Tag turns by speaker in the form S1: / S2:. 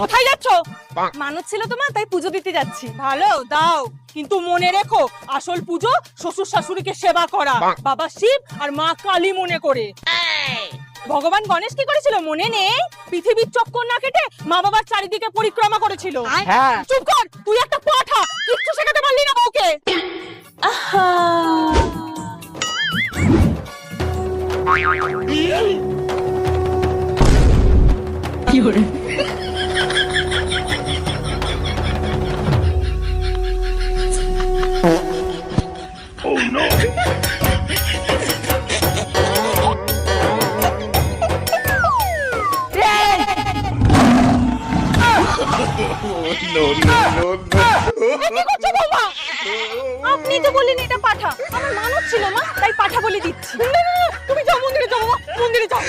S1: কোথায় যাচ্ছ?
S2: মানুষ ছিল তোমার, তাই পুজো দিতে যাচ্ছি।
S1: ভালো, দাও, কিন্তু মনে রেখো আসল পুজো শ্বশুর শাশুড়িকে সেবা করা, বাবা শিব আর মা কালী মনে করে। ভগবান গণেশ কি করেছিল মনে নেই? পৃথিবীর চক্কর না কেটে মা বাবার চারিদিকে পরিক্রমা করেছিল।
S3: হ্যাঁ।
S1: চুপ কর, তুই একটা পাঠা, কিচ্ছু শেখাতে পারলি না বউকে।
S2: কি করে?
S1: কি করছো বৌমা?
S2: আপনি তো বললেন এটা পাঠা, আমার মানুষ ছিল মা, তাই পাঠা বলে দিচ্ছি।
S1: তুমি যাও মন্দিরে, যাও বাবা, মন্দিরে যাও।